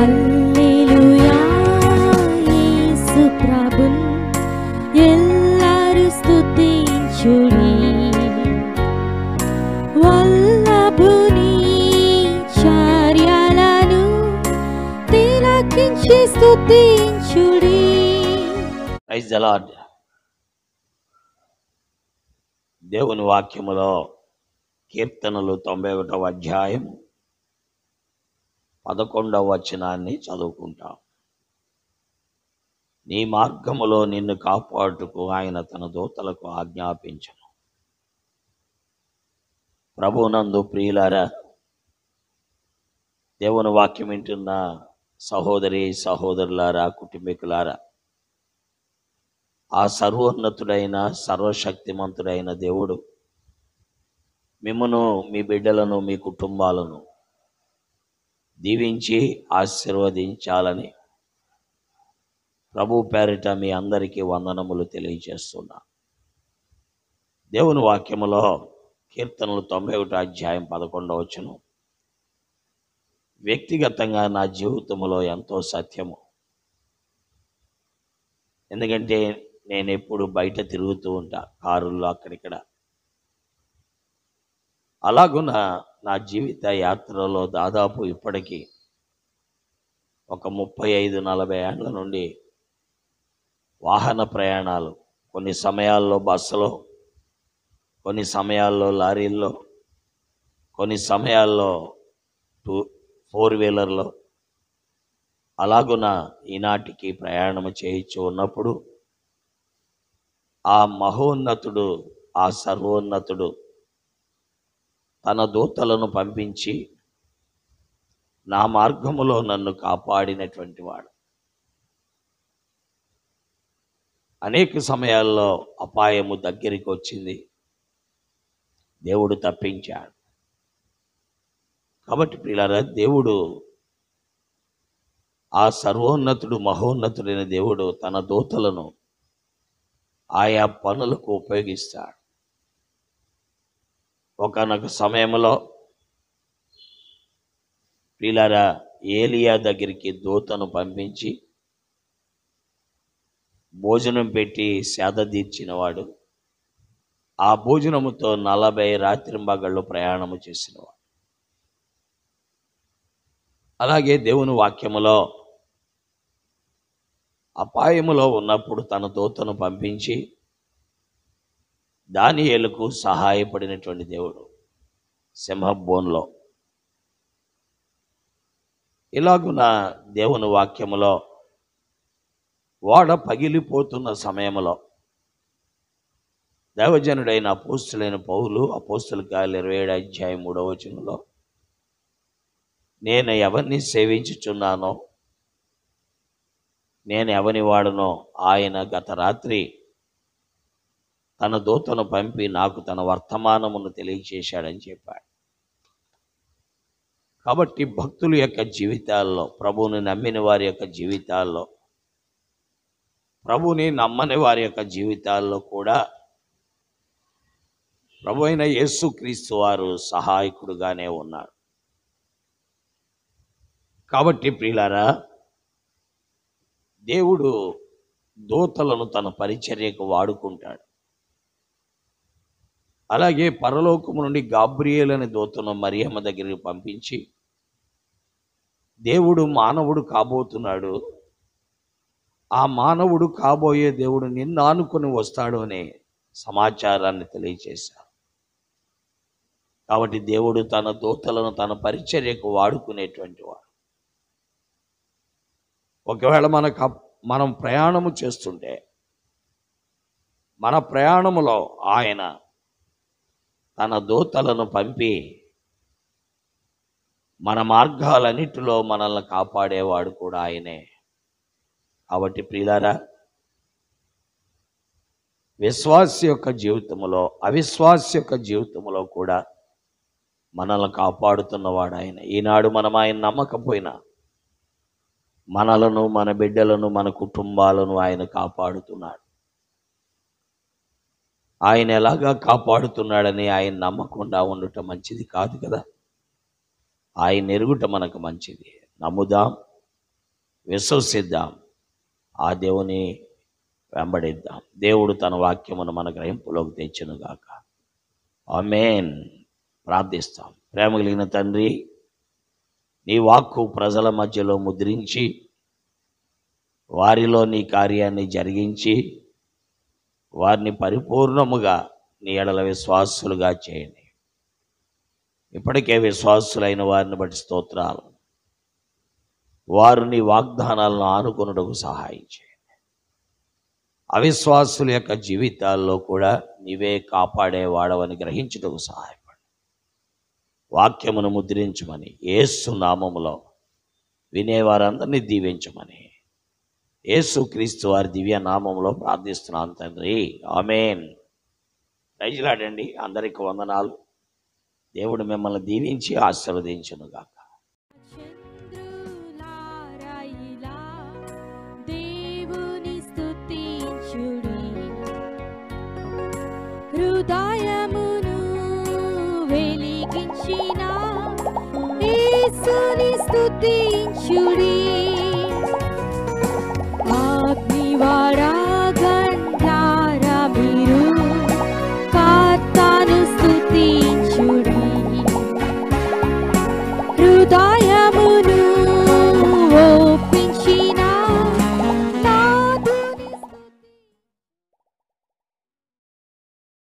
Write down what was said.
హల్లెలూయా యేసు ప్రభున్ ఎల్లరు స్తుతించుడి వల్లభుని చర్యలను తిలకించి స్తుతించుడి. Praise the Lord. దేవుని వాక్యములో కీర్తనలు 91వ అధ్యాయం 11వ వచనాన్ని చదువుకుంటాం. నీ మార్గములో నిన్ను కాపాడుటకు ఆయన తన దూతలకు ఆజ్ఞాపించును. ప్రభువునందు ప్రియులారా, దేవుని వాక్యం వింటున్న సహోదరి సహోదరులారా, కుటుంబీకులారా, ఆ సర్వోన్నతుడైన సర్వశక్తిమంతుడైన దేవుడు మిమ్మును, మీ బిడ్డలను, మీ కుటుంబాలను దీవించి ఆశీర్వదించాలని ప్రభు పేరిట మీ అందరికీ వందనములు తెలియజేస్తున్నా. దేవుని వాక్యములో కీర్తనలు 91వ అధ్యాయం 11వ వచనం వ్యక్తిగతంగా నా జీవితంలో ఎంతో సత్యము. ఎందుకంటే నేను ఎప్పుడు బయట తిరుగుతూ ఉంటా, కారుల్లో అక్కడిక్కడ. అలాగున నా జీవిత యాత్రలో దాదాపు ఇప్పటికీ ఒక 35-40 ఏళ్ల నుండి వాహన ప్రయాణాలు, కొన్ని సమయాల్లో బస్సులో, కొన్ని సమయాల్లో లారీల్లో, కొన్ని సమయాల్లో 4-వీలర్లో, అలాగున ఈనాటికి ప్రయాణం చేయించు ఉన్నప్పుడు ఆ మహోన్నతుడు, ఆ సర్వోన్నతుడు తన దూతలను పంపించి నా మార్గములో నన్ను కాపాడినటువంటి వాడు. అనేక సమయాల్లో అపాయము దగ్గరికి వచ్చింది, దేవుడు తప్పించాడు. కాబట్టి ప్రియులారా, దేవుడు, ఆ సర్వోన్నతుడు, మహోన్నతుడైన దేవుడు తన దూతలను ఆయా పనులకు ఉపయోగిస్తాడు. ఒకనొక సమయంలో ప్రియులారా, ఏలియా దగ్గరికి దూతను పంపించి భోజనం పెట్టి సేద తీర్చినవాడు, ఆ భోజనముతో 40 రాత్రింబగళ్ళు ప్రయాణము చేసినవాడు. అలాగే దేవుని వాక్యములో అపాయములో ఉన్నప్పుడు తన దూతను పంపించి దానియేలుకు సహాయపడినటువంటి దేవుడు సింహబోన్లో. ఇలాగున దేవుని వాక్యములో ఓడ పగిలిపోతున్న సమయంలో దైవజనుడైన అపోస్తులైన పౌలు అపోస్తుల కార్యాలు 27వ అధ్యాయం 3వ వచనంలో, నేను ఎవరిని సేవించుచున్నానో, నేను ఎవని వాడునో ఆయన గత రాత్రి తన దూతను పంపి నాకు తన వర్తమానమును తెలియచేశాడని చెప్పాడు. కాబట్టి భక్తుల యొక్క జీవితాల్లో, ప్రభువుని నమ్మిన వారి యొక్క జీవితాల్లో, ప్రభువుని నమ్మని వారి యొక్క జీవితాల్లో కూడా ప్రభు అయిన యేసుక్రీస్తు వారు సహాయకుడుగానే ఉన్నారు. కాబట్టి ప్రియులారా, దేవుడు దూతలను తన పరిచర్యకు వాడుకుంటాడు. అలాగే పరలోకము నుండి గాబ్రియేల్ అనే దూతను మరియమ్మ దగ్గరికి పంపించి, దేవుడు మానవుడు కాబోతున్నాడు, ఆ మానవుడు కాబోయే దేవుడు నిన్ను ఆనుకొని వస్తాడు అనే సమాచారాన్ని తెలియచేశారు. కాబట్టి దేవుడు తన దూతలను తన పరిచర్యకు వాడుకునేటువంటి వాడు. ఒకవేళ మనం ప్రయాణము చేస్తుంటే మన ప్రయాణములో ఆయన తన దూతలను పంపి మన మార్గాలన్నిటిలో మనల్ని కాపాడేవాడు కూడా ఆయనే. కాబట్టి ప్రియులారా, విశ్వాస యొక్క జీవితంలో, అవిశ్వాస యొక్క జీవితంలో కూడా మనల్ని కాపాడుతున్నవాడు ఆయన. ఈనాడు మనం ఆయన నమ్మకపోయినా మనలను, మన బిడ్డలను, మన కుటుంబాలను ఆయన కాపాడుతున్నాడు. ఆయన ఎలాగా కాపాడుతున్నాడని ఆయన నమ్మకుండా ఉండటం మంచిది కాదు కదా. ఆయన ఎరుగుట మనకు మంచిది. నమ్ముదాం, విశ్వసిద్దాం, ఆ దేవుని వెంబడిద్దాం. దేవుడు తన వాక్యమును మన గ్రహింపులోకి తెచ్చునుగాక. ఆమేన్. ప్రార్థిస్తాం. ప్రేమ కలిగిన తండ్రి, నీ వాక్కు ప్రజల మధ్యలో ముద్రించి వారిలో నీ కార్యాన్ని జరిగించి వారిని పరిపూర్ణముగా నీ ఎడల విశ్వాసులుగా చేయండి. ఇప్పటికే విశ్వాసులైన వారిని బట్టి స్తోత్రాలు. వారు నీ వాగ్దానాలను ఆనుకొనుటకు సహాయం చేయండి. అవిశ్వాసుల యొక్క జీవితాల్లో కూడా నీవే కాపాడేవాడవని గ్రహించుటకు సహాయపడి వాక్యమును ముద్రించమని యేసు నామములో వినేవారందరినీ దీవించమని యేసు క్రీస్తు వారి దివ్య నామములో ప్రార్థిస్తున్నాను తండ్రి. ఆమేన్. ప్రైజ్లాడండి. అందరికి వందనాలు. దేవుడు మిమ్మల్ని దీవించి ఆశీర్వదించునుగాక. చంద్రులారాయిలా దేవుని స్తుతించుడి, హృదయమును వెలిగించిన యేసుని స్తుతించుడి. అగ్నివారాగంధారా మీరు కర్తను స్తుతించుడి, హృదయ